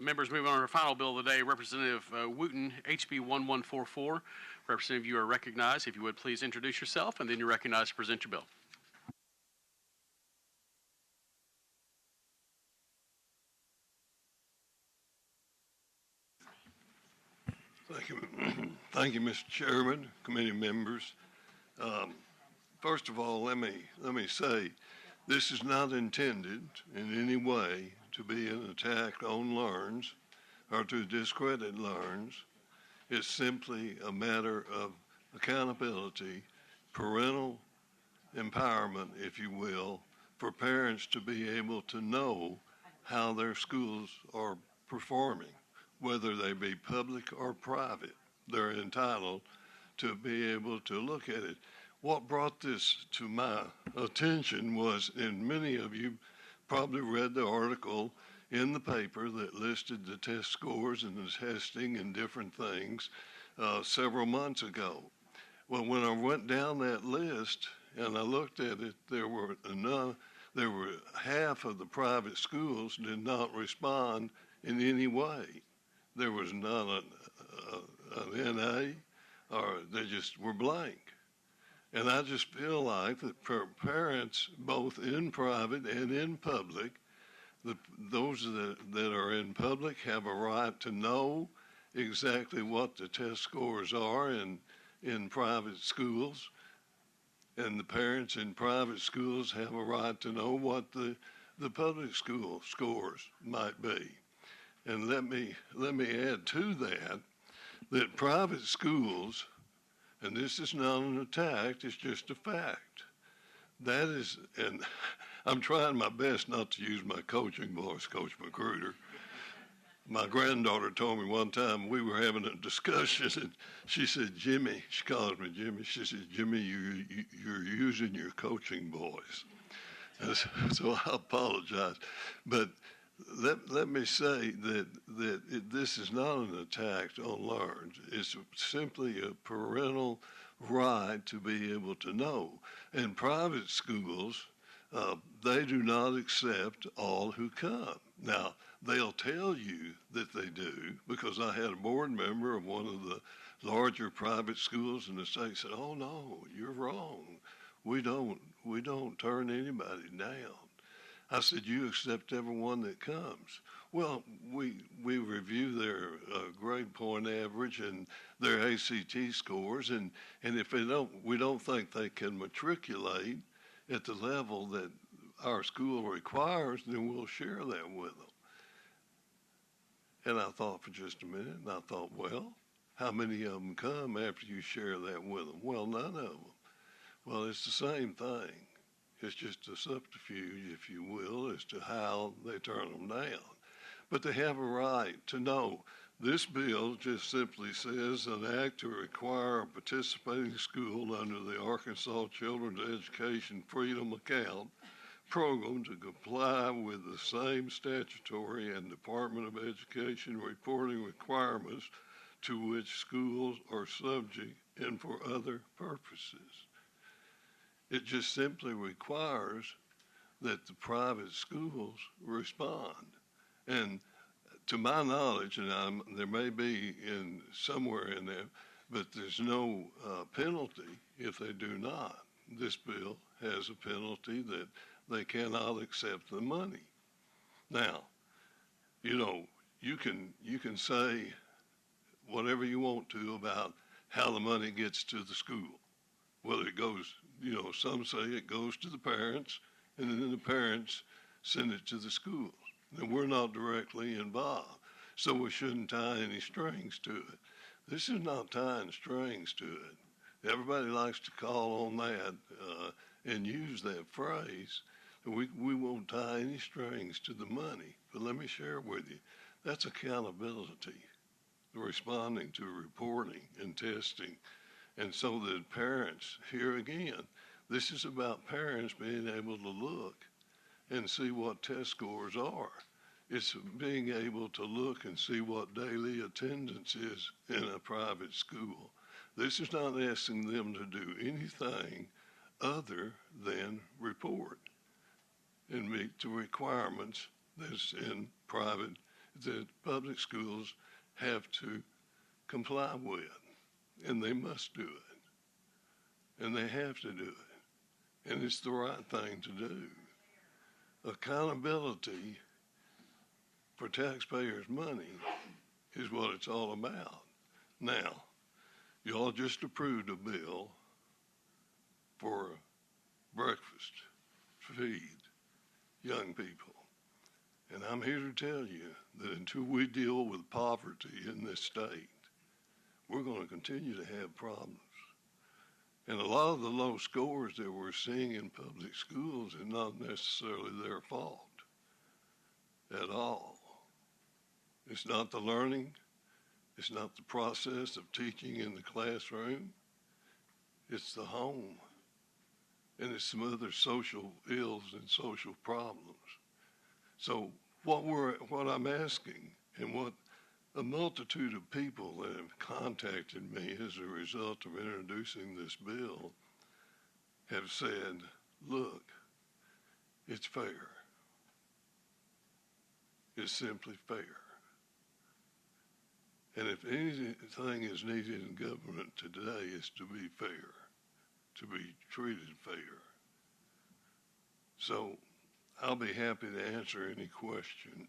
Members, moving on to our final bill of the day, Representative Wooten, HB1144. Representative, you are recognized. If you would please introduce yourself, and then you're recognized to present your bill. Thank you. Thank you, Mr. Chairman, committee members. First of all, let me say this is not intended in any way to be an attack on learns or to discredit learns. It's simply a matter of accountability, parental empowerment, if you will, for parents to be able to know how their schools are performing, whether they be public or private. They're entitled to be able to look at it. What brought this to my attention was, and many of you probably read the article in the paper that listed the test scores and the testing and different things several months ago. Well, when I went down that list and I looked at it, there were half of the private schools did not respond in any way. There was not an NA, or they just were blank. And I just feel like that for parents, both in private and in public, those that are in public have a right to know exactly what the test scores are in private schools. And the parents in private schools have a right to know what the public school scores might be. And let me add to that private schools, and this is not an attack, it's just a fact. That is, and I'm trying my best not to use my coaching voice, Coach Magruder. My granddaughter told me one time we were having a discussion, and she said, Jimmy, she calls me Jimmy, she said, Jimmy, you're using your coaching voice. And so I apologize. But let me say that this is not an attack on learns. It's simply a parental right to be able to know. And private schools, they do not accept all who come. Now, they'll tell you that they do, because I had a board member of one of the larger private schools in the state said, "Oh no, you're wrong. We don't turn anybody down." I said, "You accept everyone that comes." Well, we review their grade point average and their ACT scores, and if we don't think they can matriculate at the level that our school requires, then we'll share that with them. And I thought for just a minute, and I thought, well, how many of them come after you share that with them? Well, none of them. Well, it's the same thing. It's just a subterfuge, if you will, as to how they turn them down. But they have a right to know. This bill just simply says an act to require a participating school under the Arkansas Children's Education Freedom Account program to comply with the same statutory and Department of Education reporting requirements to which schools are subject and for other purposes. It just simply requires that the private schools respond. And to my knowledge, and there may be somewhere in there, but there's no penalty if they do not. This bill has a penalty that they cannot accept the money. Now, you can say whatever you want to about how the money gets to the school. Whether it goes, some say it goes to the parents, and then the parents send it to the schools. And we're not directly involved, so we shouldn't tie any strings to it. This is not tying strings to it. Everybody likes to call on that and use that phrase. We won't tie any strings to the money. But let me share with you, that's accountability, responding to reporting and testing. And so that parents, here again, this is about parents being able to look and see what test scores are. It's being able to look and see what daily attendance is in a private school. This is not asking them to do anything other than report and meet the requirements that's in private that public schools have to comply with, and they must do it, and they have to do it, and it's the right thing to do. Accountability for taxpayers' money is what it's all about. Now, y'all just approved a bill for breakfast to feed young people. And I'm here to tell you that until we deal with poverty in this state, we're going to continue to have problems. And a lot of the low scores that we're seeing in public schools is not necessarily their fault at all. It's not the learning. It's not the process of teaching in the classroom. It's the home. And it's some other social ills and social problems. So what I'm asking, and what a multitude of people that have contacted me as a result of introducing this bill have said, look, it's fair. It's simply fair. And if anything is needed in government today, it's to be fair, to be treated fair. So I'll be happy to answer any questions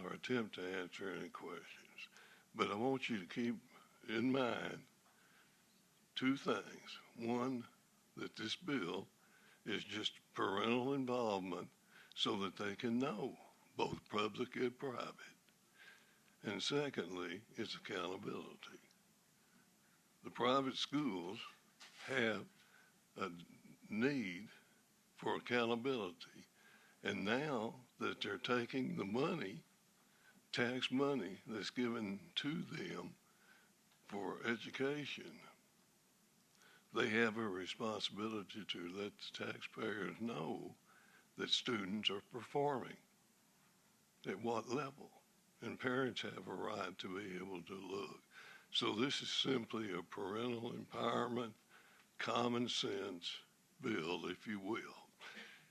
or attempt to answer any questions. But I want you to keep in mind two things. One, that this bill is just parental involvement so that they can know, both public and private. And secondly, it's accountability. The private schools have a need for accountability. And now that they're taking the money, tax money that's given to them for education, they have a responsibility to let the taxpayers know that students are performing at what level. And parents have a right to be able to look. So this is simply a parental empowerment, common sense bill, if you will.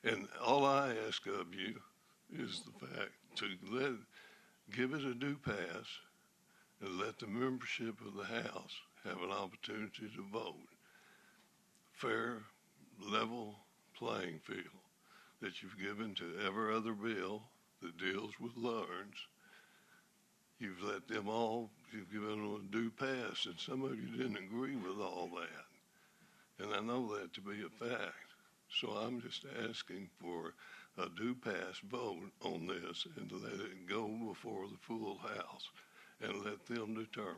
And all I ask of you is the fact to give it a due pass and let the membership of the House have an opportunity to vote. Fair, level playing field that you've given to every other bill that deals with loans. You've let them all, you've given them a due pass, and some of you didn't agree with all that. And I know that to be a fact. So I'm just asking for a due pass vote on this and let it go before the full House and let them determine.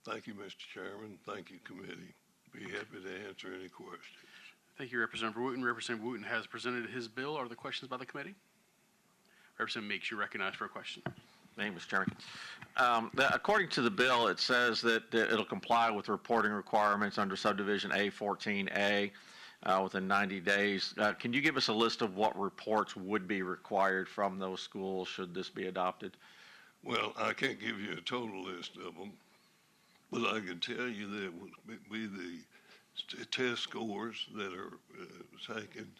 Thank you, Mr. Chairman. Thank you, committee. Be happy to answer any questions. Thank you, Representative Wooten. Representative Wooten has presented his bill. Are there questions by the committee? Representative Meeks, you're recognized for a question. Thank you, Mr. Chairman. According to the bill, it says that it'll comply with reporting requirements under subdivision A14A within 90 days. Can you give us a list of what reports would be required from those schools should this be adopted? Well, I can't give you a total list of them, but I can tell you that it would be the test scores that are taken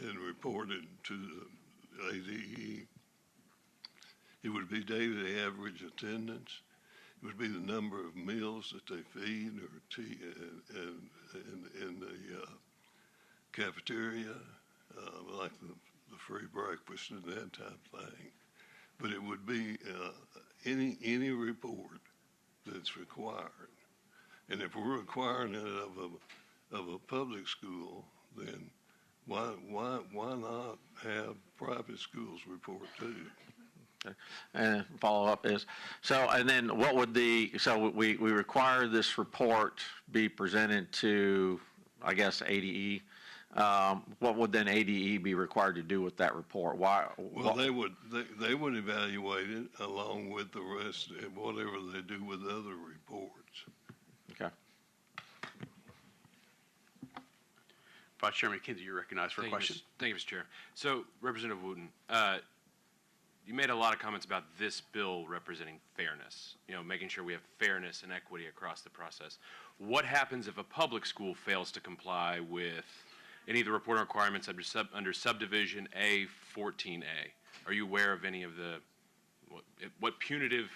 and reported to the ADE. It would be daily average attendance. It would be the number of meals that they feed or in the cafeteria, like the free breakfast and that type of thing. But it would be any report that's required. And if we're requiring it of a public school, then why not have private schools report too? Okay. And follow up is, so, and then what would so we require this report be presented to, I guess, ADE. What would then ADE be required to do with that report? Why? Well, they would evaluate it along with the rest, whatever they do with other reports. Okay. Vice Chairman McKenzie, you're recognized for a question. Thank you, Mr. Chair. So, Representative Wooten, you made a lot of comments about this bill representing fairness, making sure we have fairness and equity across the process. What happens if a public school fails to comply with any of the reporting requirements under subdivision A14A? Are you aware of any of the what punitive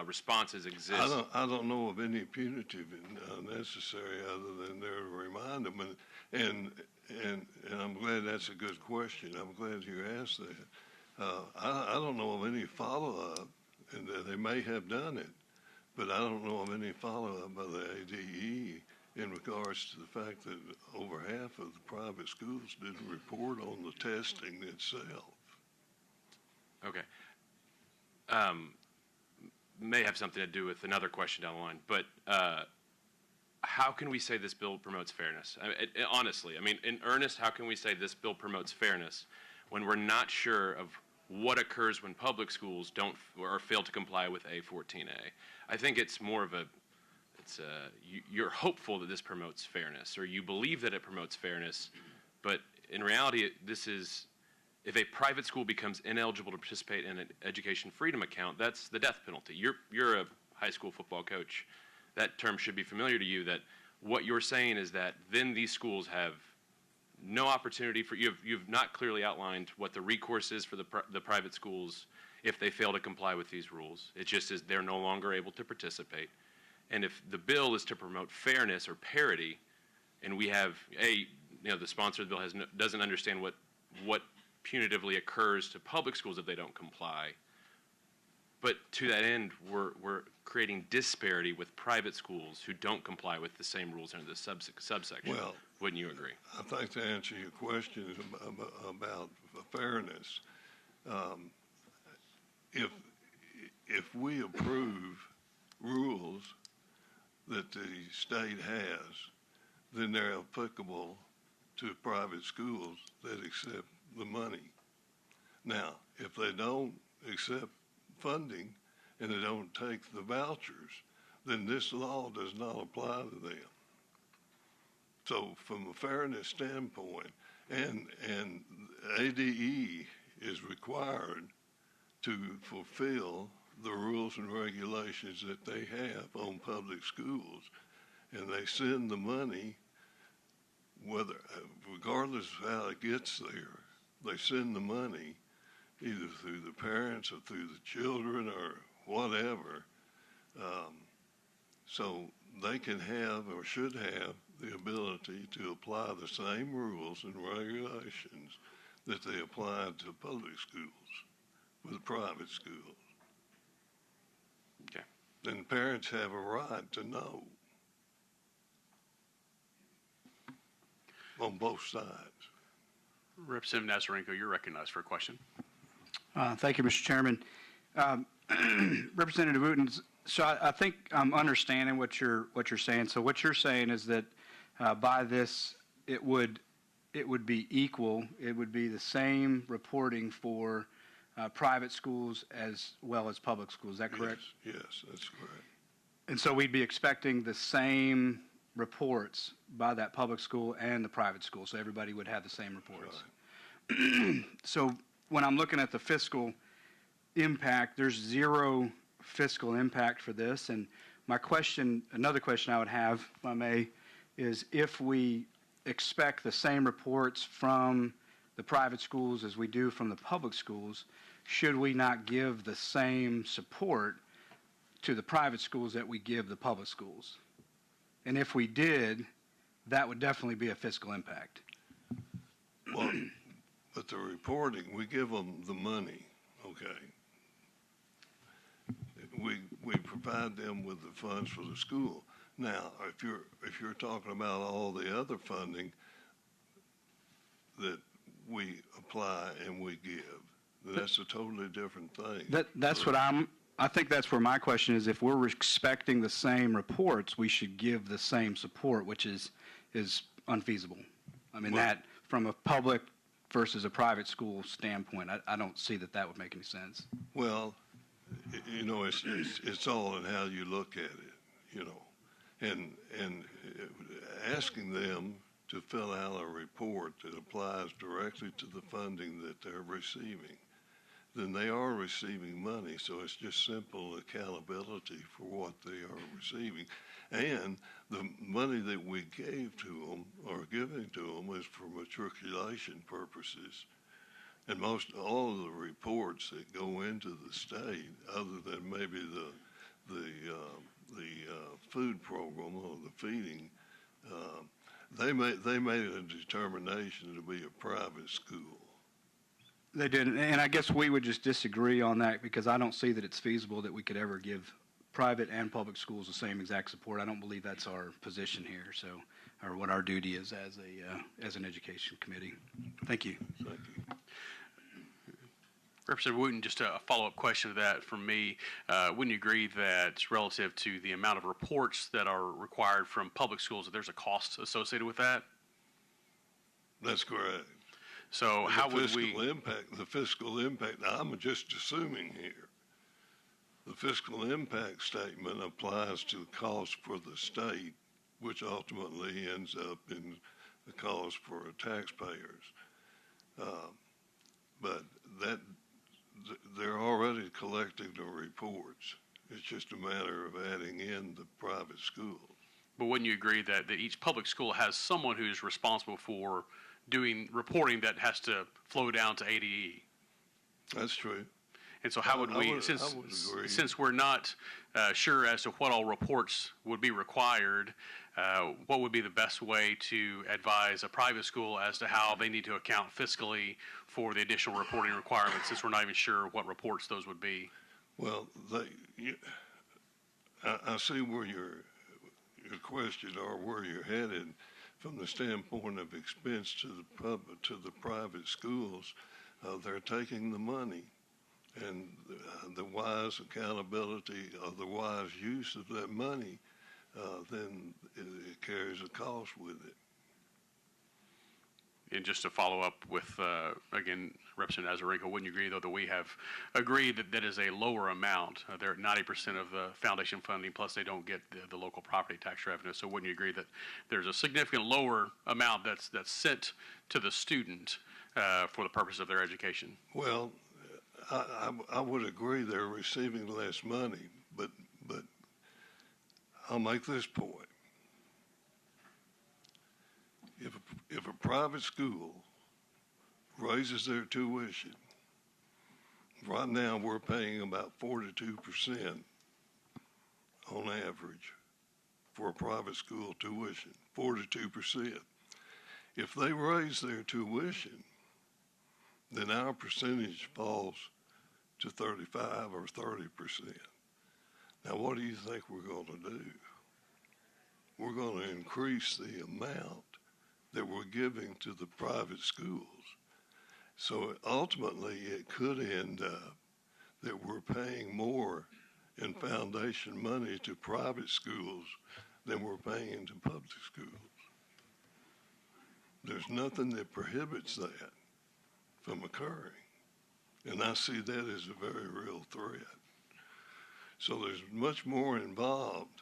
responses exist? I don't know of any punitive necessary other than there to remind them, and I'm glad that's a good question. I'm glad you asked that. I don't know of any follow-up, and they may have done it, but I don't know of any follow-up by the ADE in regards to the fact that over half of the private schools didn't report on the testing itself. Okay. May have something to do with another question down the line, but how can we say this bill promotes fairness? Honestly, I mean, in earnest, how can we say this bill promotes fairness when we're not sure of what occurs when public schools don't or fail to comply with A14A? I think it's more of you're hopeful that this promotes fairness, or you believe that it promotes fairness, but in reality, if a private school becomes ineligible to participate in an education freedom account, that's the death penalty. You're a high school football coach. That term should be familiar to you, that what you're saying is that then these schools have no opportunity for you've not clearly outlined what the recourse is for the private schools if they fail to comply with these rules. It just is they're no longer able to participate. And if the bill is to promote fairness or parity, and we have the sponsor of the bill doesn't understand what punitively occurs to public schools if they don't comply. But to that end, we're creating disparity with private schools who don't comply with the same rules under the subsection. Well, wouldn't you agree? I think to answer your question about fairness, if we approve rules that the state has, then they're applicable to private schools that accept the money. Now, if they don't accept funding and they don't take the vouchers, then this law does not apply to them. So from a fairness standpoint, and ADE is required to fulfill the rules and regulations that they have on public schools, and they send the money, regardless of how it gets there, they send the money either through the parents or through the children or whatever. So they can have or should have the ability to apply the same rules and regulations that they apply to public schools with private schools. Okay. Then parents have a right to know on both sides. Representative Nazarenko, you're recognized for a question. Thank you, Mr. Chairman. Representative Wooten, so I think I'm understanding what you're saying. So what you're saying is that by this, it would be equal. It would be the same reporting for private schools as well as public schools. Is that correct? Yes, that's correct. And so we'd be expecting the same reports by that public school and the private school. So everybody would have the same reports. Right. So when I'm looking at the fiscal impact, there's zero fiscal impact for this. And my question, another question I would have, if I may, is if we expect the same reports from the private schools as we do from the public schools, should we not give the same support to the private schools that we give the public schools? And if we did, that would definitely be a fiscal impact. Well, but the reporting, we give them the money, okay? We provide them with the funds for the school. Now, if you're talking about all the other funding that we apply and we give, that's a totally different thing. That's what I think that's where my question is. If we're expecting the same reports, we should give the same support, which is unfeasible. I mean, that from a public versus a private school standpoint, I don't see that would make any sense. Well, you know, it's all in how you look at it, you know, and asking them to fill out a report that applies directly to the funding that they're receiving, then they are receiving money. So it's just simple accountability for what they are receiving. And the money that we gave to them or giving to them is for matriculation purposes. And most all of the reports that go into the state, other than maybe the food program or the feeding, they made a determination to be a private school. They didn't, and I guess we would just disagree on that because I don't see that it's feasible that we could ever give private and public schools the same exact support. I don't believe that's our position here, so, or what our duty is as an education committee. Thank you. Thank you. Representative Wooten, just a follow-up question to that from me. Wouldn't you agree that relative to the amount of reports that are required from public schools, that there's a cost associated with that? That's correct. So And how would we? The fiscal impact, now I'm just assuming here, the fiscal impact statement applies to the cost for the state, which ultimately ends up in the cost for taxpayers. But they're already collecting the reports. It's just a matter of adding in the private schools. But wouldn't you agree that each public school has someone who's responsible for doing reporting that has to flow down to ADE? That's true. And so how would I we, would agree. since we're not sure as to what all reports would be required, what would be the best way to advise a private school as to how they need to account fiscally for the additional reporting requirements, since we're not even sure what reports those would be? Well, I see where your question or where you're headed from the standpoint of expense to the private schools. They're taking the money, and the wise accountability or the wise use of that money, then it carries a cost with it. And just to follow up with, again, Representative Azarenka, wouldn't you agree, though, that we have agreed that that is a lower amount? They're at 90% of the foundation funding, plus they don't get the local property tax revenue. So wouldn't you agree that there's a significant lower amount that's sent to the student for the purpose of their education? Well, I would agree they're receiving less money, but I'll make this point. If a private school raises their tuition, right now we're paying about 42% on average for a private school tuition, 42%. If they raise their tuition, then our percentage falls to 35 or 30%. Now, what do you think we're going to do? We're going to increase the amount that we're giving to the private schools. So ultimately, it could end up that we're paying more in foundation money to private schools than we're paying into public schools. There's nothing that prohibits that from occurring. And I see that as a very real threat. So there's much more involved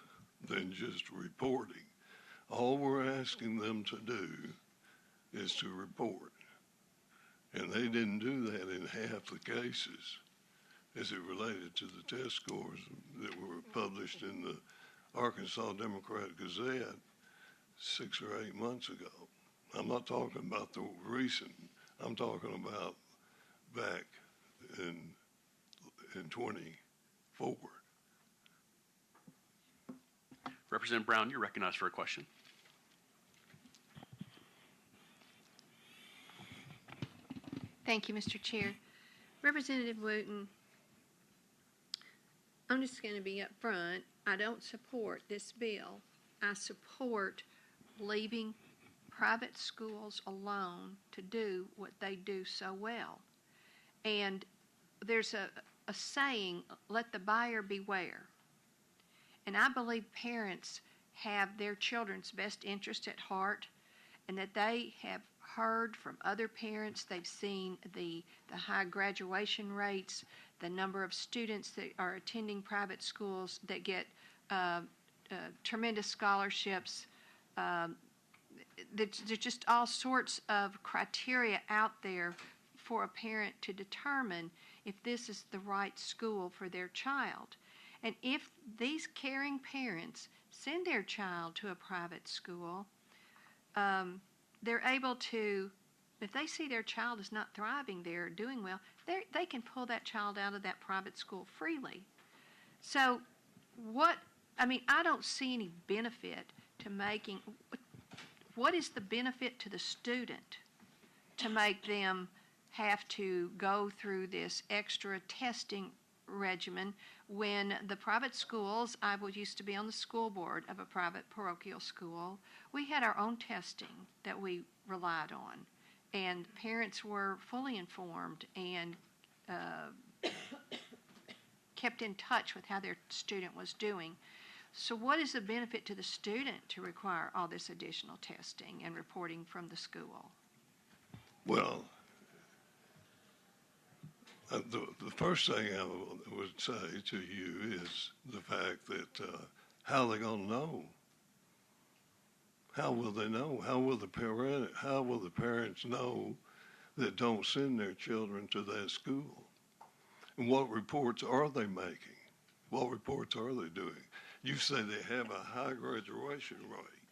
than just reporting. All we're asking them to do is to report. And they didn't do that in half the cases as it related to the test scores that were published in the Arkansas Democrat Gazette 6 or 8 months ago. I'm not talking about the recent, I'm talking about back in 24. Representative Brown, you're recognized for a question. Thank you, Mr. Chair. Representative Wooten, I'm just going to be up front. I don't support this bill. I support leaving private schools alone to do what they do so well. And there's a saying, let the buyer beware. And I believe parents have their children's best interest at heart, and that they have heard from other parents. They've seen the high graduation rates, the number of students that are attending private schools that get tremendous scholarships. There's just all sorts of criteria out there for a parent to determine if this is the right school for their child. And if these caring parents send their child to a private school, they're able to if they see their child is not thriving there or doing well, they can pull that child out of that private school freely. So I don't see any benefit to making, what is the benefit to the student to make them have to go through this extra testing regimen when the private schools, used to be on the school board of a private parochial school, we had our own testing that we relied on, and parents were fully informed and kept in touch with how their student was doing. So what is the benefit to the student to require all this additional testing and reporting from the school? Well, the first thing I would say to you is the fact that how are they going to know? How will they know? How will the parents know that don't send their children to that school? And what reports are they making? What reports are they doing? You say they have a high graduation rate.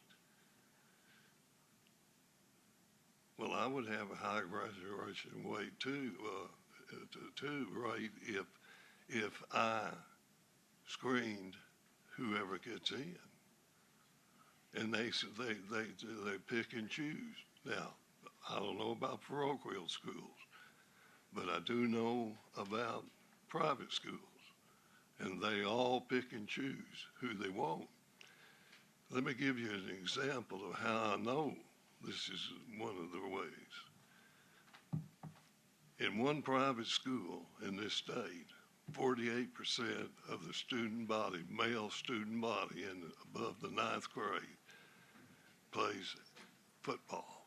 Well, I would have a high graduation rate too, rate if I screened whoever gets in, and they pick and choose. Now, I don't know about parochial schools, but I do know about private schools, and they all pick and choose who they want. Let me give you an example of how I know this is one of the ways. In one private school in this state, 48% of the student body, male student body above the 9th grade, plays football.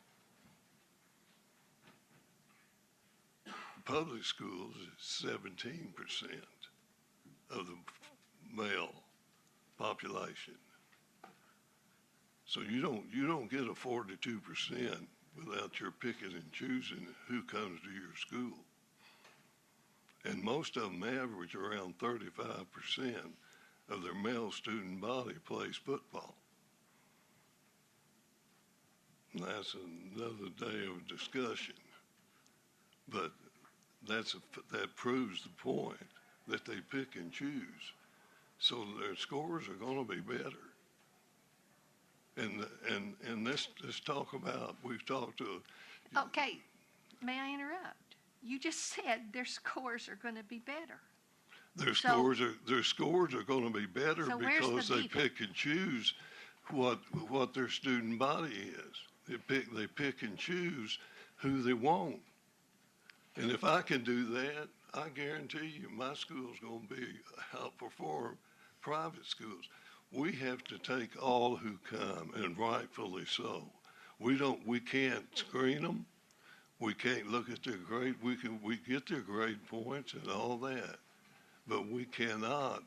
Public schools, 17% of the male population. So you don't get a 42% without your picking and choosing who comes to your school. And most of them average around 35% of their male student body plays football. And that's another day of discussion. But that proves the point that they pick and choose. So their scores are going to be better. And let's talk about, we've talked to. Okay, may I interrupt? You just said their scores are going to be better. Their scores are going to be better because they pick and choose what their student body is. They pick and choose who they want. And if I can do that, I guarantee you my school's going to outperform private schools. We have to take all who come, and rightfully so. We can't screen them. We can't look at their grade. We get their grade points and all that, but we cannot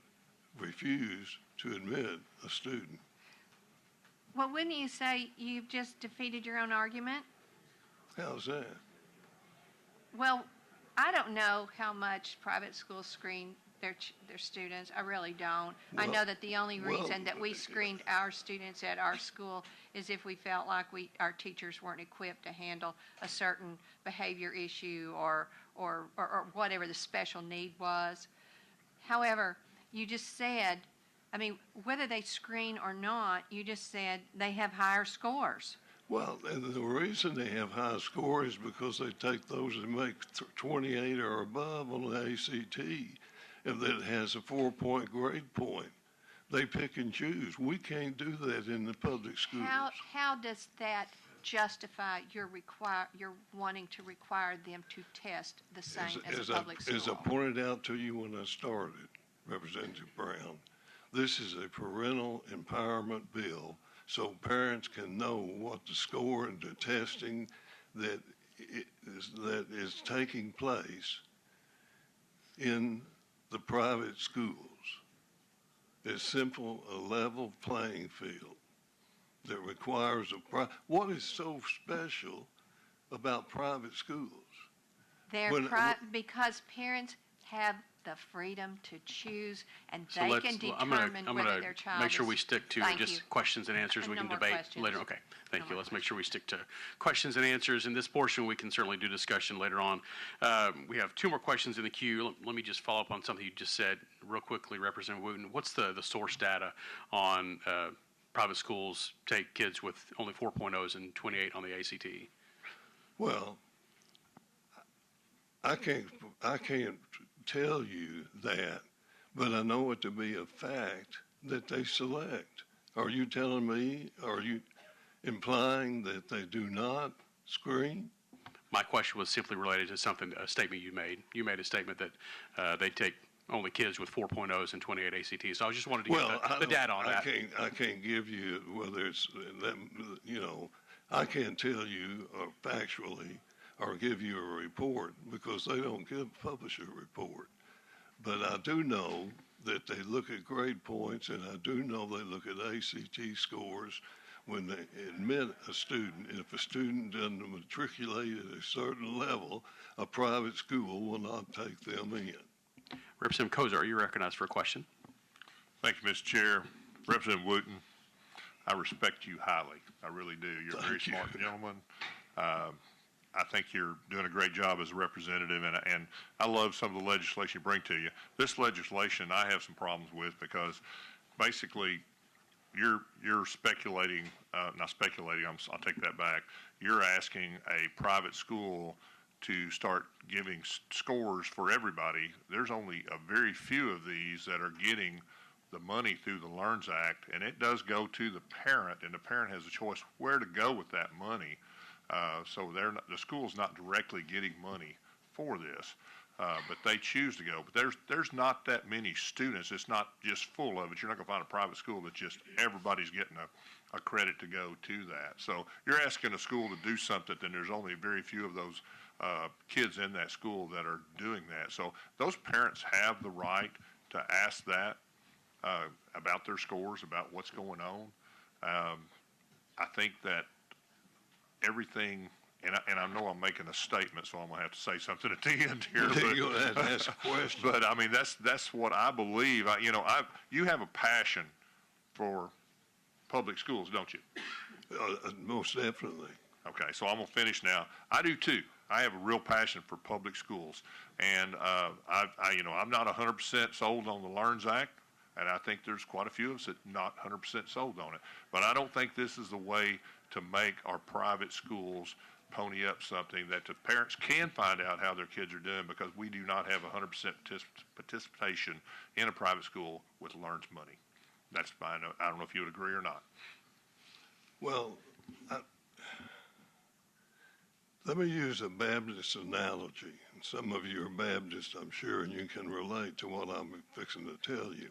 refuse to admit a student. Well, wouldn't you say you've just defeated your own argument? How's that? Well, I don't know how much private schools screen their students. I really don't. I know that the only reason that we screened our students at our school is if we felt like our teachers weren't equipped to handle a certain behavior issue or whatever the special need was. However, you just said, whether they screen or not, you just said they have higher scores. Well, and the reason they have high scores is because they take those that make 28 or above on the ACT, and that has a 4-point grade point. They pick and choose. We can't do that in the public schools. How does that justify your wanting to require them to test the same as a public school? As I pointed out to you when I started, Representative Brown, this is a parental empowerment bill, so parents can know what the score and the testing that is taking place in the private schools. It's simple, a level playing field that requires what is so special about private schools? Because parents have the freedom to choose, and So they let's, can I'm gonna, determine I'm whether gonna their child make sure is- we stick to Thank just you. questions and answers. We No can more debate questions. later. Okay, thank No you. more Let's make sure we stick to questions and answers. In this portion, we can certainly do discussion later on. We have 2 more questions in the queue. Let me just follow up on something you just said real quickly, Representative Wooten. What's the source data on private schools take kids with only 4.0s and 28 on the ACT? Well, I can't tell you that, but I know it to be a fact that they select. Are you telling me, are you implying that they do not screen? My question was simply related to a statement you made. You made a statement that they take only kids with 4.0s and 28 ACTs. So I just wanted to get the data on that. I can't give you whether it's that, I can't tell you factually or give you a report because they don't publish a report. But I do know that they look at grade points, and I do know they look at ACT scores when they admit a student. If a student doesn't matriculate at a certain level, a private school will not take them in. Representative Kozar, you recognized for a question. Thank you, Mr. Chair. Representative Wooten, I respect you highly. I really do. You're a very Thank you. smart gentleman. I think you're doing a great job as a representative, and I love some of the legislation you bring to you. This legislation I have some problems with because basically you're speculating, not speculating, I'll take that back. You're asking a private school to start giving scores for everybody. There's only a very few of these that are getting the money through the LEARNS Act, and it does go to the parent, and the parent has a choice where to go with that money. So the school's not directly getting money for this, but they choose to go. But there's not that many students. It's not just full of it. You're not going to find a private school that just everybody's getting a credit to go to that. So you're asking a school to do something, and there's only very few of those kids in that school that are doing that. So those parents have the right to ask that about their scores, about what's going on. I think that everything, and I know I'm making a statement, so I'm going to have to say something at the end here. You're going to have to ask a question. But I mean, that's what I believe. You have a passion for public schools, don't you? Most definitely. Okay, so I'm gonna finish now. I do too. I have a real passion for public schools, and I'm not 100% sold on the LEARNS Act, and I think there's quite a few of us that not 100% sold on it. But I don't think this is the way to make our private schools pony up something that the parents can find out how their kids are doing, because we do not have 100% participation in a private school with LEARNS money. That's fine. I don't know if you would agree or not. Well, let me use a Baptist analogy. Some of you are Baptists, I'm sure, and you can relate to what I'm fixing to tell you.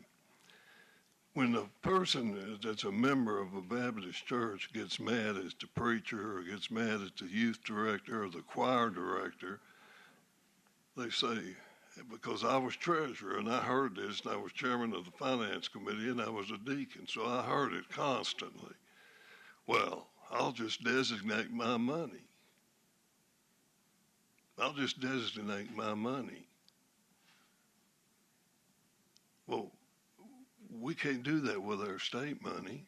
When a person that's a member of a Baptist church gets mad at the preacher or gets mad at the youth director or the choir director, they say, because I was treasurer and I heard this, and I was chairman of the finance committee and I was a deacon, so I heard it constantly. Well, I'll just designate my money. I'll just designate my money. Well, we can't do that with our state money,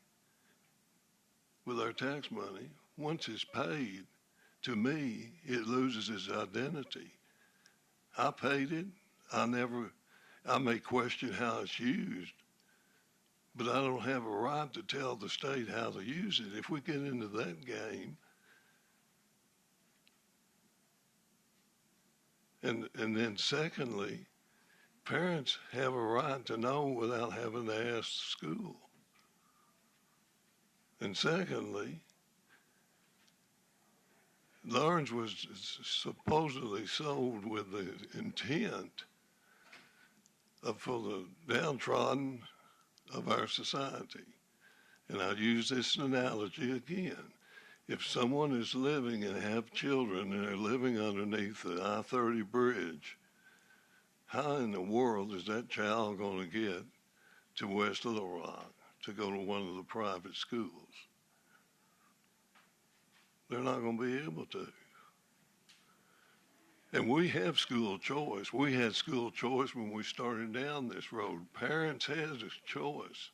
with our tax money. Once it's paid, to me, it loses its identity. I paid it. I may question how it's used, but I don't have a right to tell the state how to use it. If we get into that game, and then secondly, parents have a right to know without having to ask the school. And secondly, LEARNS was supposedly sold with the intent for the downtrodden of our society. And I'll use this analogy again. If someone is living and have children and are living underneath the I-30 bridge, how in the world is that child going to get to West Little Rock to go to one of the private schools? They're not going to be able to. And we have school choice. We had school choice when we started down this road. Parents had a choice.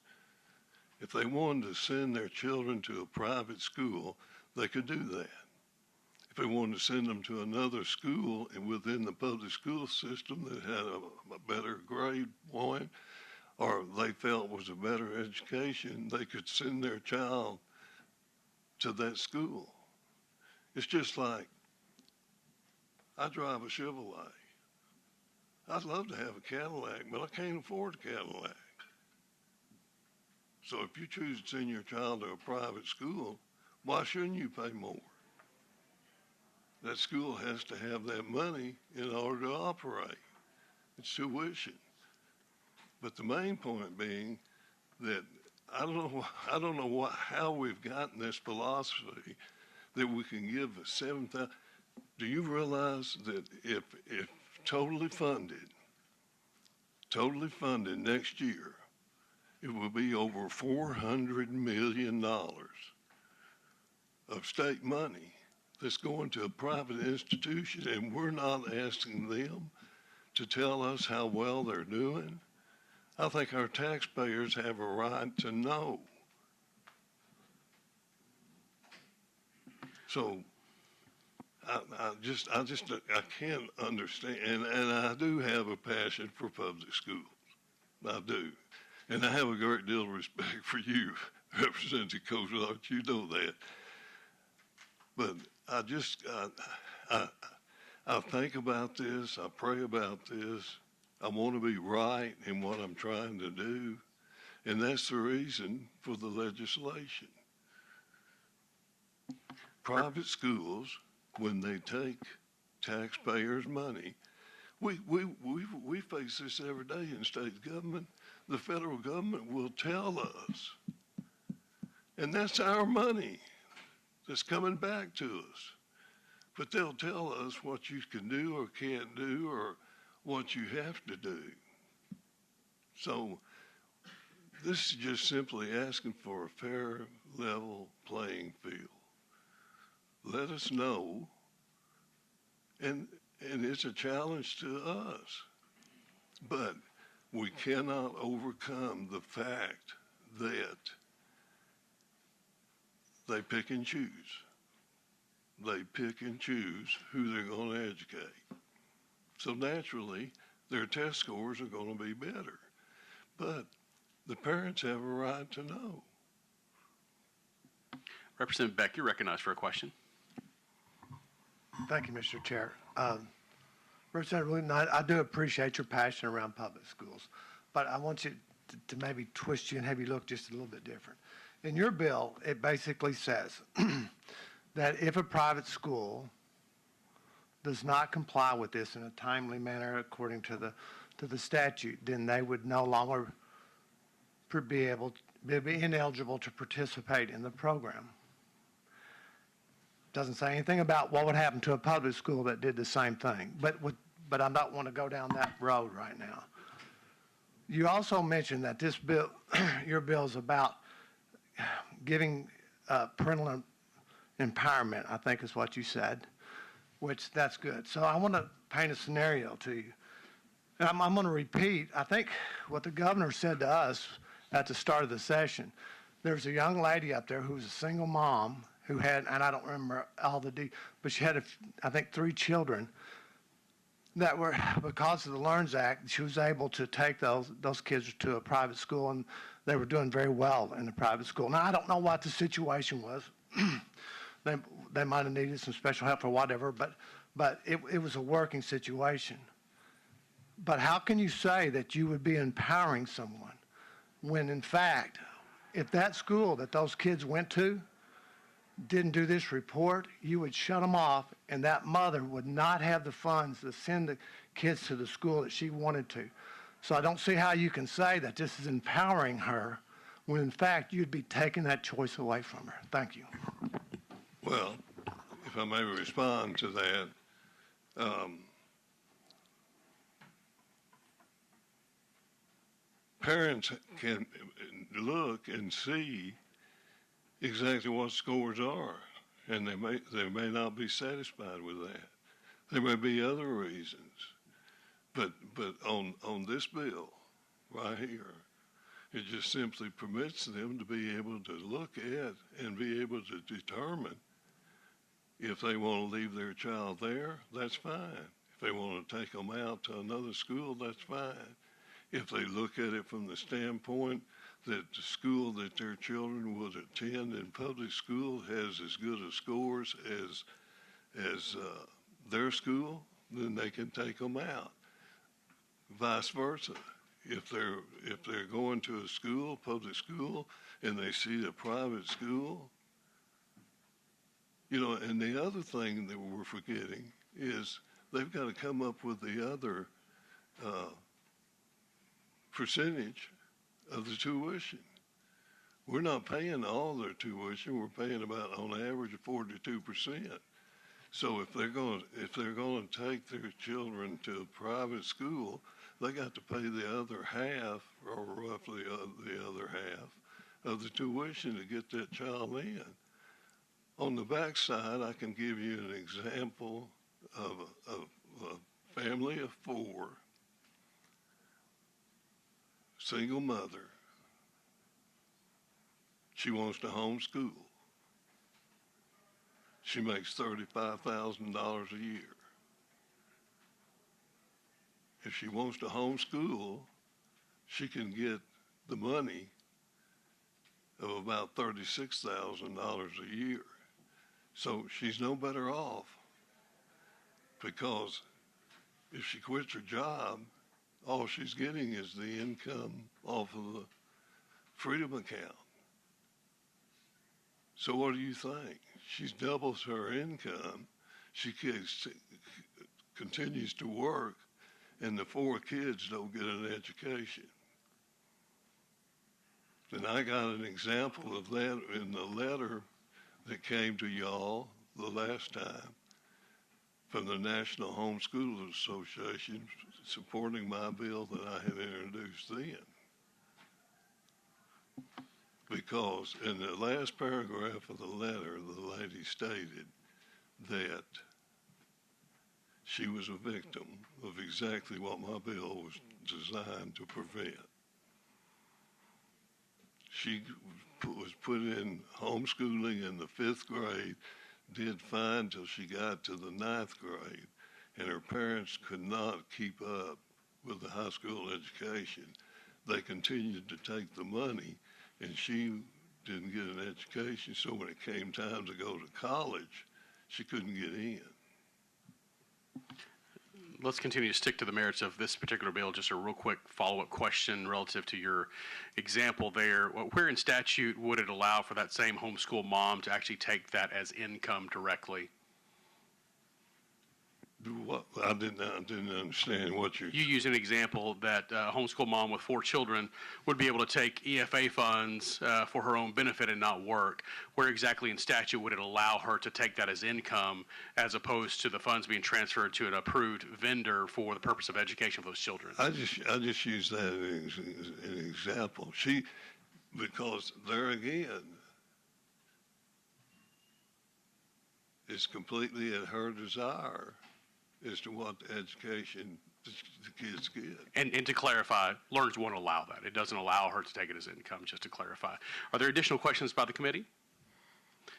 If they wanted to send their children to a private school, they could do that. If they wanted to send them to another school and within the public school system that had a better grade point, or they felt was a better education, they could send their child to that school. It's just like, I drive a Chevrolet. I'd love to have a Cadillac, but I can't afford a Cadillac. So if you choose to send your child to a private school, why shouldn't you pay more? That school has to have that money in order to operate. It's tuition. But the main point being that I don't know how we've gotten this philosophy that we can give a 7,000. Do you realize that if totally funded next year, it will be over $400 million of state money that's going to a private institution, and we're not asking them to tell us how well they're doing? I think our taxpayers have a right to know. So I can't understand, and I do have a passion for public schools. I do. And I have a great deal of respect for you, Representative Cozart, you know that. But I think about this, I pray about this, I want to be right in what I'm trying to do, and that's the reason for the legislation. Private schools, when they take taxpayers' money, we face this every day in state government. The federal government will tell us, and that's our money that's coming back to us. But they'll tell us what you can do or can't do or what you have to do. So this is just simply asking for a fair, level playing field. Let us know, and it's a challenge to us. But we cannot overcome the fact that they pick and choose. They pick and choose who they're going to educate. So naturally, their test scores are going to be better. But the parents have a right to know. Representative Beck, you're recognized for a question. Thank you, Mr. Chair. Representative Wooten, I do appreciate your passion around public schools, but I want you to maybe twist you and have you look just a little bit different. In your bill, it basically says that if a private school does not comply with this in a timely manner according to the statute, then they would no longer be ineligible to participate in the program. Doesn't say anything about what would happen to a public school that did the same thing, but I don't want to go down that road right now. You also mentioned that this bill, your bill, is about giving parental empowerment, I think is what you said, which that's good. So I want to paint a scenario to you. And I'm going to repeat, I think, what the governor said to us at the start of the session. There's a young lady up there who was a single mom who had, and I don't remember all the details, but she had, I think, 3 children that were, because of the LEARNS Act, she was able to take those kids to a private school, and they were doing very well in the private school. Now, I don't know what the situation was. They might have needed some special help or whatever, but it was a working situation. But how can you say that you would be empowering someone when, in fact, if that school that those kids went to didn't do this report, you would shut them off, and that mother would not have the funds to send the kids to the school that she wanted to. So I don't see how you can say that this is empowering her when, in fact, you'd be taking that choice away from her. Thank you. Well, if I may respond to that, parents can look and see exactly what scores are, and they may not be satisfied with that. There may be other reasons. But on this bill right here, it just simply permits them to be able to look at and be able to determine if they want to leave their child there, that's fine. If they want to take them out to another school, that's fine. If they look at it from the standpoint that the school that their children would attend in public school has as good a scores as their school, then they can take them out. Vice versa. If they're going to a school, public school, and they see a private school, you know, and the other thing that we're forgetting is they've got to come up with the other percentage of the tuition. We're not paying all their tuition. We're paying about, on average, 42%. So if they're going to take their children to a private school, they got to pay the other half, or roughly the other half, of the tuition to get that child in. On the backside, I can give you an example of a family of 4, single mother. She wants to homeschool. She makes $35,000 a year. If she wants to homeschool, she can get the money of about $36,000 a year. So she's no better off, because if she quits her job, all she's getting is the income off of the Freedom account. So what do you think? She doubles her income. She continues to work, and the 4 kids don't get an education. And I got an example of that in the letter that came to y'all the last time from the National Homeschoolers Association supporting my bill that I had introduced then. Because in the last paragraph of the letter, the lady stated that she was a victim of exactly what my bill was designed to prevent. She was put in homeschooling in the 5th grade, did fine till she got to the 9th grade, and her parents could not keep up with the high school education. They continued to take the money, and she didn't get an education, so when it came time to go to college, she couldn't get in. Let's continue to stick to the merits of this particular bill. Just a real quick follow-up question relative to your example there. Where in statute would it allow for that same homeschool mom to actually take that as income directly? What? I didn't understand what You use an example that a homeschool mom with 4 children would be able to take EFA funds for her own benefit and not work. Where exactly in statute would it allow her to take that as income, as opposed to the funds being transferred to an approved vendor for the purpose of education for those children? I just use that as an example. Because there again, it's completely at her desire as to what the education the kids get. And to clarify, Learns won't allow that. It doesn't allow her to take it as income, just to clarify. Are there additional questions by the committee?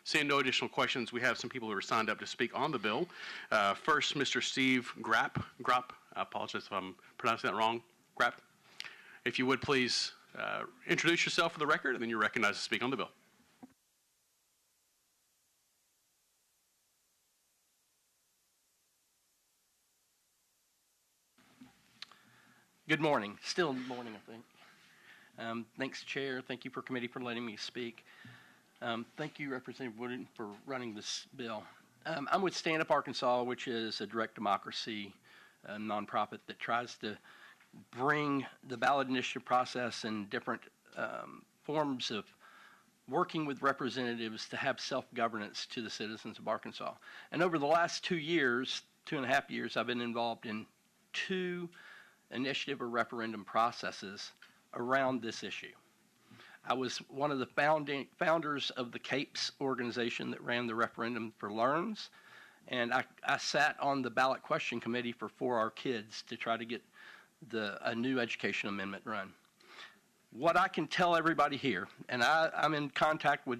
Seeing no additional questions, we have some people who are signed up to speak on the bill. First, Mr. Steve Grapp. I apologize if I'm pronouncing that wrong. Grapp. If you would please introduce yourself for the record, and then you're recognized to speak on the bill. Good morning. Still morning, I think. Thanks, Chair. Thank you for committee for letting me speak. Thank you, Representative Wooten, for running this bill. I'm with Stand Up Arkansas, which is a direct democracy nonprofit that tries to bring the ballot initiative process and different forms of working with representatives to have self-governance to the citizens of Arkansas. And over the last 2 years, 2.5 years, I've been involved in 2 initiative or referendum processes around this issue. I was one of the founders of the CAPES organization that ran the referendum for Learns, And I sat on the ballot question committee for our kids to try to get a new education amendment run. What I can tell everybody here, and I'm in contact with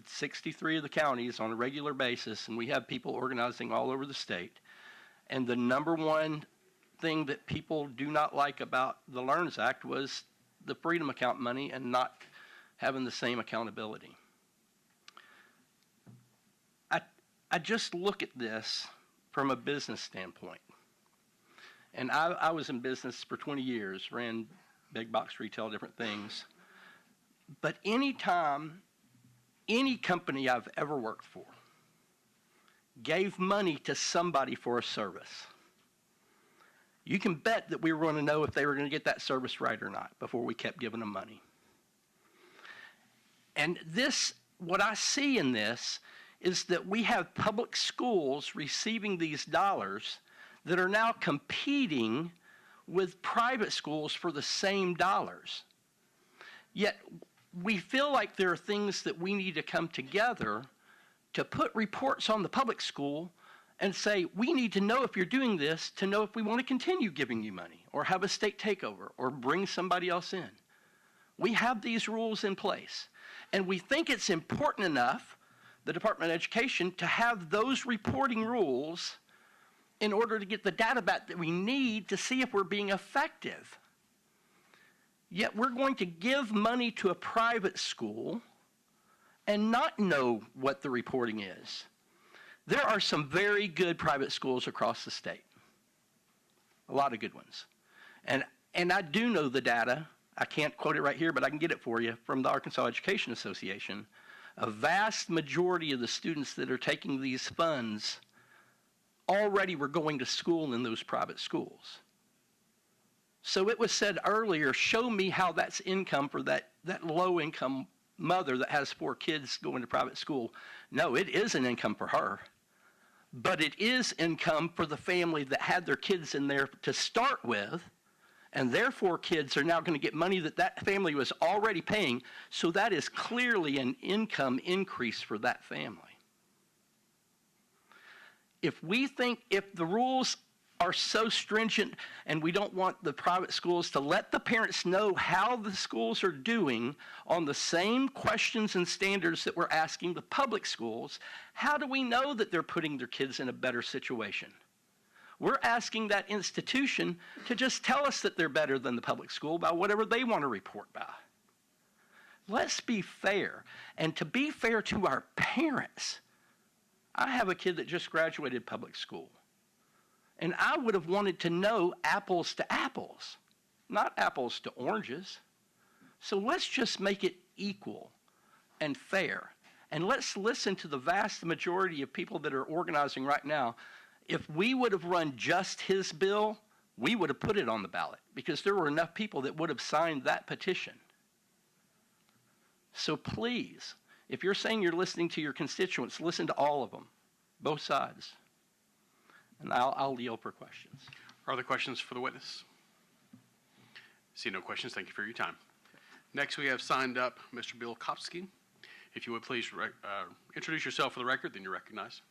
63 of the counties on a regular basis, and we have people organizing all over the state. And the number one thing that people do not like about the LEARNS Act was the Freedom Account money and not having the same accountability. I just look at this from a business standpoint. And I was in business for 20 years, ran big box retail, different things. But anytime any company I've ever worked for gave money to somebody for a service, you can bet that we were going to know if they were going to get that service right or not before we kept giving them money. And what I see in this is that we have public schools receiving these dollars that are now competing with private schools for the same dollars. Yet we feel like there are things that we need to come together to put reports on the public school and say, we need to know if you're doing this to know if we want to continue giving you money or have a state takeover or bring somebody else in. We have these rules in place. And we think it's important enough, the Department of Education, to have those reporting rules in order to get the data back that we need to see if we're being effective. Yet we're going to give money to a private school and not know what the reporting is. There are some very good private schools across the state. A lot of good ones. And I do know the data. I can't quote it right here, but I can get it for you from the Arkansas Education Association. A vast majority of the students that are taking these funds already were going to school in those private schools. So it was said earlier, show me how that's income for that low-income mother that has 4 kids going to private school. No, it is an income for her. But it is income for the family that had their kids in there to start with, and their 4 kids are now going to get money that family was already paying, so that is clearly an income increase for that family. If the rules are so stringent and we don't want the private schools to let the parents know how the schools are doing on the same questions and standards that we're asking the public schools, how do we know that they're putting their kids in a better situation? We're asking that institution to just tell us that they're better than the public school by whatever they want to report by. Let's be fair. And to be fair to our parents, I have a kid that just graduated public school. And I would have wanted to know apples to apples, not apples to oranges. So let's just make it equal and fair. And let's listen to the vast majority of people that are organizing right now. If we would have run just his bill, we would have put it on the ballot because there were enough people that would have signed that petition. So please, if you're saying you're listening to your constituents, listen to all of them, both sides. And I'll yield for questions. Are there questions for the witness? See no questions. Thank you for your time. Next, we have signed up Mr. Bill Kopsky. If you would please introduce yourself for the record, then you're recognized.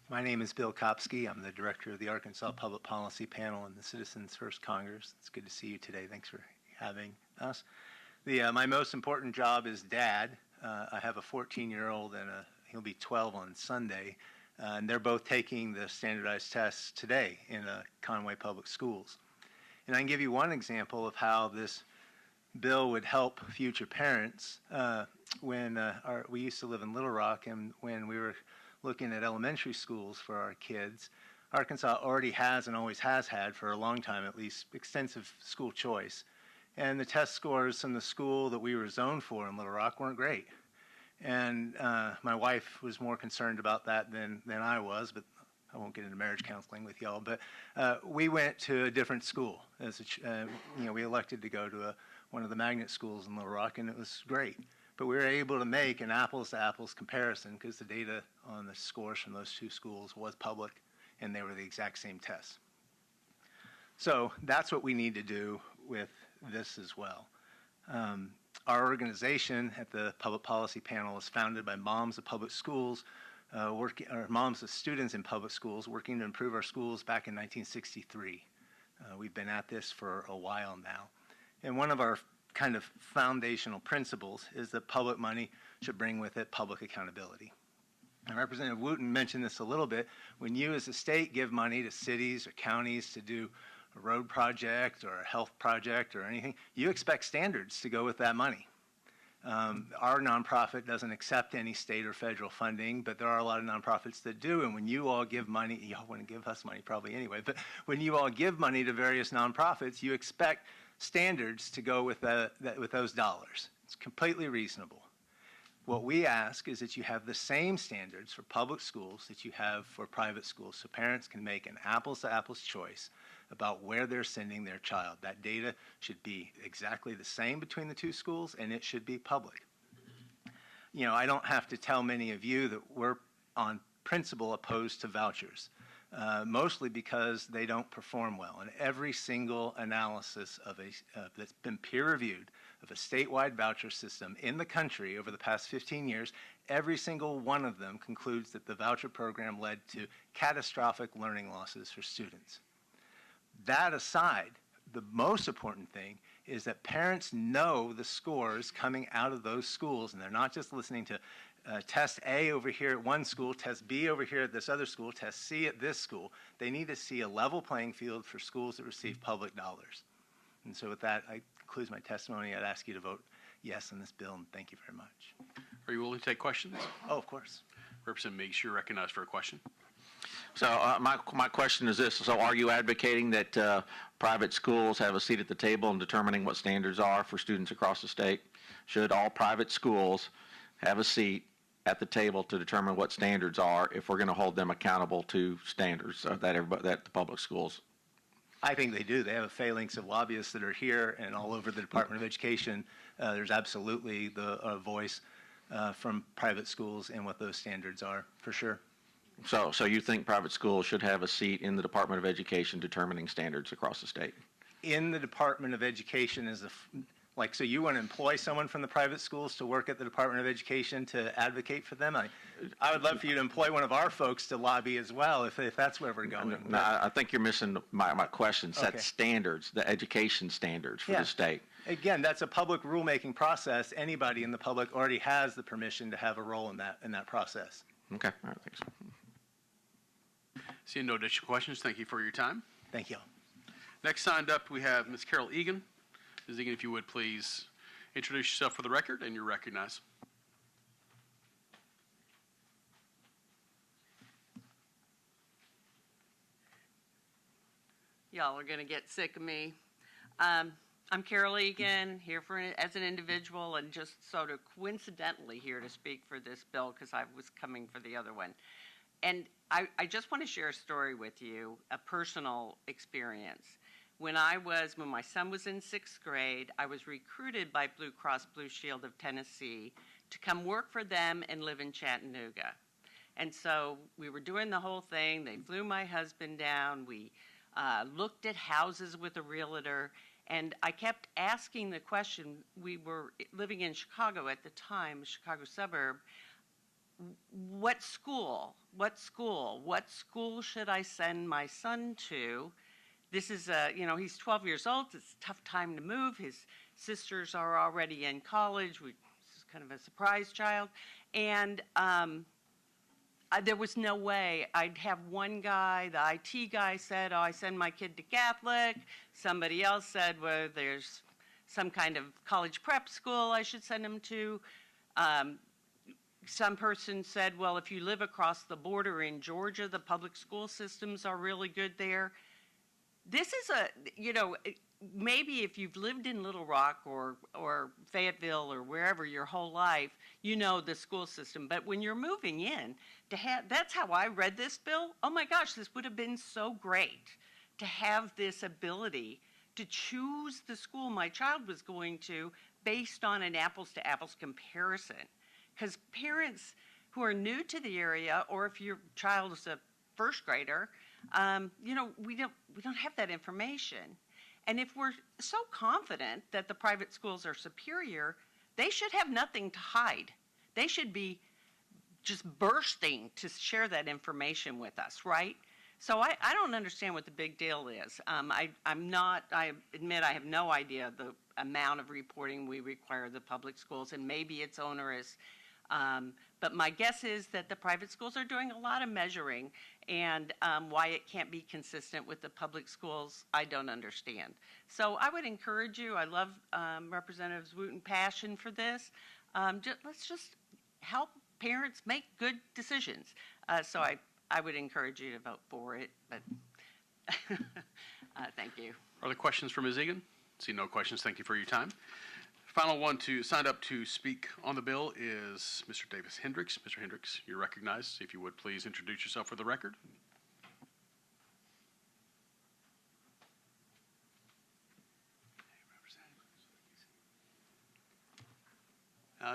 My name is Bill Kopsky. I'm the director of the Arkansas Public Policy Panel in the Citizens First Congress. It's good to see you today. Thanks for having us. My most important job is dad. I have a 14-year-old and he'll be 12 on Sunday. And they're both taking the standardized tests today in Conway Public Schools. And I can give you one example of how this bill would help future parents. We used to live in Little Rock, and when we were looking at elementary schools for our kids, Arkansas already has and always has had for a long time at least extensive school choice. And the test scores in the school that we were zoned for in Little Rock weren't great. And my wife was more concerned about that than I was, but I won't get into marriage counseling with y'all. But we went to a different school. We elected to go to one of the magnet schools in Little Rock, and it was great. But we were able to make an apples-to-apples comparison because the data on the scores from those 2 schools was public. and they were the exact same tests. So that's what we need to do with this as well. Our organization at the Public Policy Panel is founded by moms of public schools, or moms of students in public schools working to improve our schools back in 1963. We've been at this for a while now. And one of our kind of foundational principles is that public money should bring with it public accountability. And Representative Wooten mentioned this a little bit. When you as a state give money to cities or counties to do a road project or a health project or anything, you expect standards to go with that money. Our nonprofit doesn't accept any state or federal funding, but there are a lot of nonprofits that do. And when you all give money, y'all wouldn't give us money probably anyway, but when you all give money to various nonprofits, you expect standards to go with those dollars. It's completely reasonable. What we ask is that you have the same standards for public schools that you have for private schools, so parents can make an apples-to-apples choice about where they're sending their child. That data should be exactly the same between the two schools, and it should be public. You know, I don't have to tell many of you that we're on principle opposed to vouchers, mostly because they don't perform well. And every single analysis of that's been peer-reviewed of a statewide voucher system in the country over the past 15 years, every single one of them concludes that the voucher program led to catastrophic learning losses for students. That aside, the most important thing is that parents know the scores coming out of those schools, and they're not just listening to test A over here at one school, test B over here at this other school, test C at this school. They need to see a level playing field for schools that receive public dollars. And so with that, I conclude my testimony. I'd ask you to vote yes on this bill, and thank you very much. Are you willing to take questions? Oh, of course. Representative Meeks, you're recognized for a question. So my question is this. So are you advocating that private schools have a seat at the table in determining what standards are for students across the state? Should all private schools have a seat at the table to determine what standards are if we're going to hold them accountable to standards that the public schools? I think they do. They have a phalanx of lobbyists that are here and all over the Department of Education. There's absolutely the voice from private schools and what those standards are, for sure. So you think private schools should have a seat in the Department of Education determining standards across the state? In the Department of Education is so you want to employ someone from the private schools to work at the Department of Education to advocate for them? I would love for you to employ one of our folks to lobby as well, if that's where we're going. No, I think you're missing my question. Set Okay. standards, the education standards for Yeah. the state. Again, that's a public rulemaking process. Anybody in the public already has the permission to have a role in that process. Okay, all right, thanks. Seeing no additional questions, thank you for your time. Thank you. Next signed up, we have Ms. Carol Egan. Ms. Egan, if you would please introduce yourself for the record, and you're recognized. Y'all are going to get sick of me. I'm Carol Egan, here as an individual and just sort of coincidentally here to speak for this bill because I was coming for the other one. And I just want to share a story with you, a personal experience. When my son was in 6th grade, I was recruited by Blue Cross Blue Shield of Tennessee to come work for them and live in Chattanooga. And so we were doing the whole thing. They flew my husband down. We looked at houses with a realtor. And I kept asking the question, we were living in Chicago at the time, a Chicago suburb, what school should I send my son to? This is, he's 12 years old. It's a tough time to move. His sisters are already in college. This is kind of a surprise child. And there was no way. I'd have one guy, the IT guy said, I send my kid to Catholic. Somebody else said, well, there's some kind of college prep school I should send him to. Some person said, well, if you live across the border in Georgia, the public school systems are really good there. This is maybe if you've lived in Little Rock or Fayetteville or wherever your whole life, you know the school system. But when you're moving in, that's how I read this bill. Oh my gosh, this would have been so great to have this ability to choose the school my child was going to based on an apples-to-apples comparison. Because parents who are new to the area, or if your child is a first grader, we don't have that information. And if we're so confident that the private schools are superior, they should have nothing to hide. They should be just bursting to share that information with us, right? So I don't understand what the big deal is. I admit I have no idea the amount of reporting we require the public schools, and maybe it's onerous. But my guess is that the private schools are doing a lot of measuring, and why it can't be consistent with the public schools, I don't understand. So I would encourage you, I love Representative Wooten's passion for this. Let's just help parents make good decisions. So I would encourage you to vote for it, but thank you. Are there questions for Ms. Egan? See no questions. Thank you for your time. Final one to sign up to speak on the bill is Mr. Davis Hendricks. Mr. Hendricks, you're recognized. If you would please introduce yourself for the record.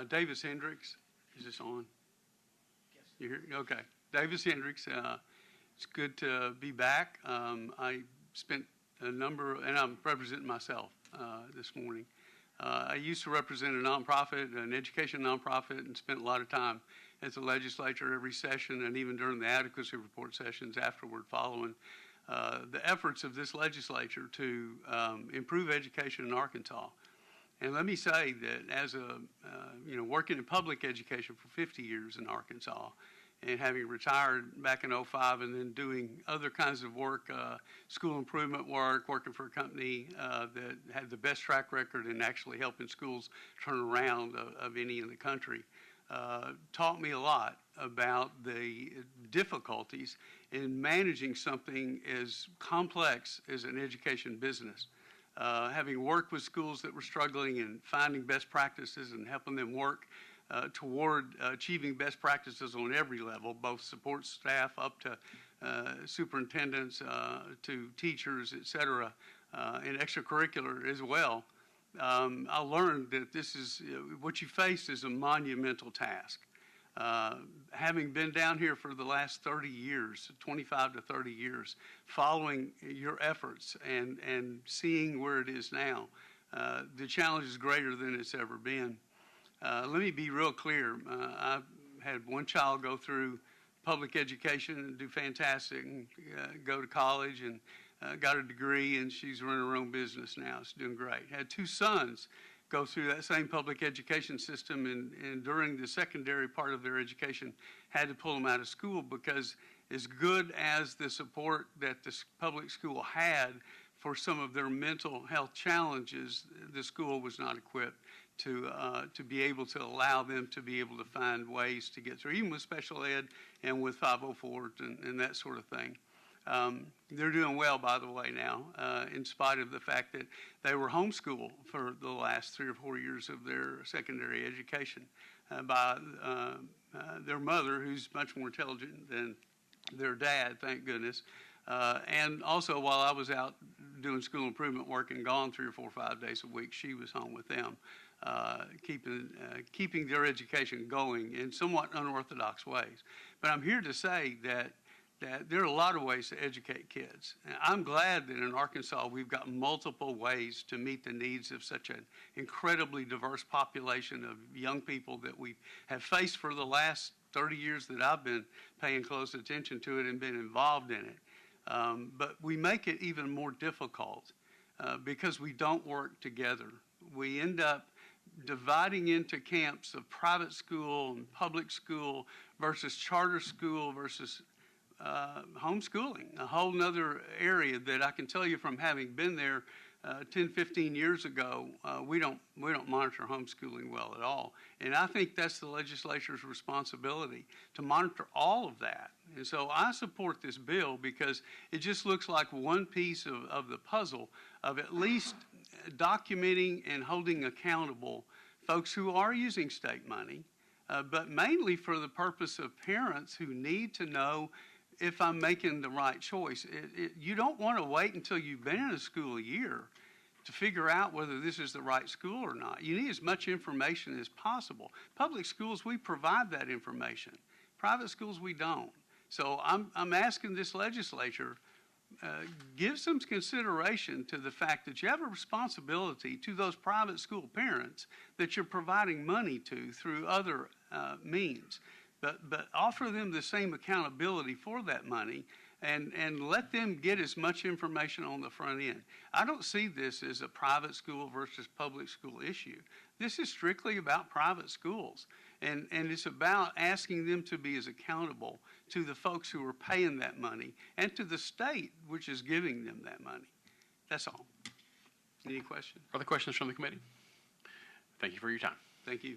Davis Hendricks, is this on? Yes. You hear? Okay. Davis Hendricks, it's good to be back. I spent and I'm representing myself this morning. I used to represent a nonprofit, an education nonprofit, and spent a lot of time at the legislature every session and even during the adequacy report sessions afterward, following the efforts of this legislature to improve education in Arkansas. And let me say that as working in public education for 50 years in Arkansas, and having retired back in 2005 and then doing other kinds of work, school improvement work, working for a company that had the best track record in actually helping schools turn around of any in the country, taught me a lot about the difficulties in managing something as complex as an education business. Having worked with schools that were struggling and finding best practices and helping them work toward achieving best practices on every level, both support staff up to superintendents, to teachers, et cetera, and extracurricular as well. I learned that this is what you face is a monumental task. Having been down here for the last 30 years, 25 to 30 years, following your efforts and seeing where it is now, the challenge is greater than it's ever been. Let me be real clear. I've had one child go through public education and do fantastic, and go to college and got a degree, and she's running her own business now. She's doing great. Had two sons go through that same public education system, and during the secondary part of their education had to pull them out of school because as good as the support that the public school had for some of their mental health challenges, the school was not equipped to be able to allow them to be able to find ways to get through, even with special ed and with 504 and that sort of thing. They're doing well, by the way, now, in spite of the fact that they were homeschooled for the last 3 or 4 years of their secondary education by their mother, who's much more intelligent than their dad, thank goodness. And also, while I was out doing school improvement work and gone 3 or 4 or 5 days a week, she was home with them, keeping their education going in somewhat unorthodox ways. But I'm here to say that there are a lot of ways to educate kids. And I'm glad that in Arkansas we've got multiple ways to meet the needs of such an incredibly diverse population of young people that we have faced for the last 30 years that I've been paying close attention to it and been involved in it. But we make it even more difficult because we don't work together. We end up dividing into camps of private school and public school versus charter school versus homeschooling, a whole nother area that I can tell you from having been there 10, 15 years ago, we don't monitor homeschooling well at all. And I think that's the legislature's responsibility to monitor all of that. And so I support this bill because it just looks like one piece of the puzzle of at least documenting and holding accountable folks who are using state money, but mainly for the purpose of parents who need to know if I'm making the right choice. You don't want to wait until you've been in a school a year to figure out whether this is the right school or not. You need as much information as possible. Public schools, we provide that information. Private schools, we don't. So I'm asking this legislature, give some consideration to the fact that you have a responsibility to those private school parents that you're providing money to through other means. But offer them the same accountability for that money and let them get as much information on the front end. I don't see this as a private school versus public school issue. This is strictly about private schools. And it's about asking them to be as accountable to the folks who are paying that money and to the state, which is giving them that money. That's all. Any questions? Other questions from the committee? Thank you for your time. Thank you.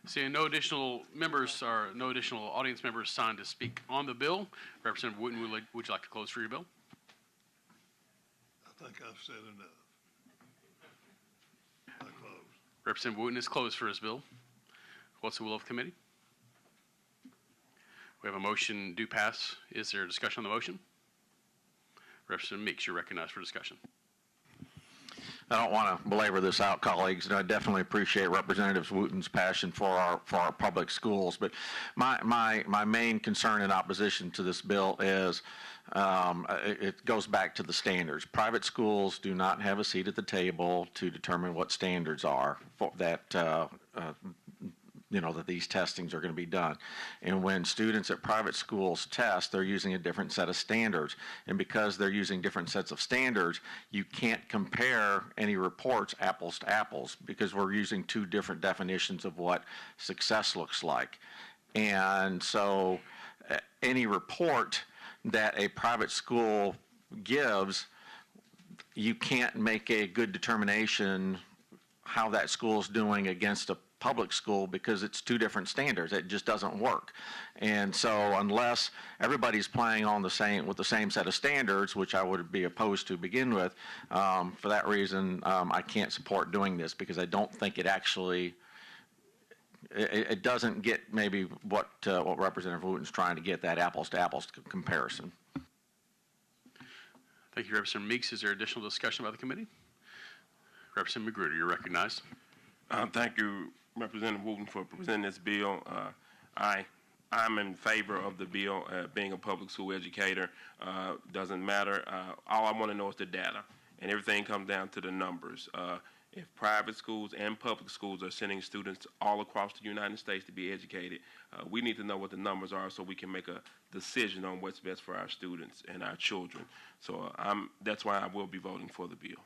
Seeing no additional members or no additional audience members signed to speak on the bill, Representative Wooten, would you like to close for your bill? I think I've said enough. I close. Representative Wooten is closed for his bill. What's the will of the committee? We have a motion do pass. Is there discussion on the motion? Representative Meeks, you're recognized for discussion. I don't want to belabor this out, colleagues, and I definitely appreciate Representative Wooten's passion for our public schools. But my main concern in opposition to this bill is it goes back to the standards. Private schools do not have a seat at the table to determine what standards are for that. That these testings are going to be done. And when students at private schools test, they're using a different set of standards. And because they're using different sets of standards, you can't compare any reports apples to apples because we're using two different definitions of what success looks like. And so any report that a private school gives, you can't make a good determination how that school is doing against a public school because it's two different standards. It just doesn't work. And so unless everybody's playing on with the same set of standards, which I would be opposed to begin with, for that reason, I can't support doing this because I don't think it actually, it doesn't get maybe what Representative Wooten's trying to get, that apples to apples comparison. Thank you, Representative Meeks. Is there additional discussion about the committee? Representative Magruder, you're recognized. Thank you, Representative Wooten, for presenting this bill. I'm in favor of the bill. Being a public school educator doesn't matter. All I want to know is the data, and everything comes down to the numbers. If private schools and public schools are sending students all across the United States to be educated, we need to know what the numbers are so we can make a decision on what's best for our students and our children. So that's why I will be voting for the bill.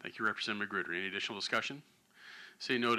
Thank you, Representative Magruder. Any additional discussion? Seeing no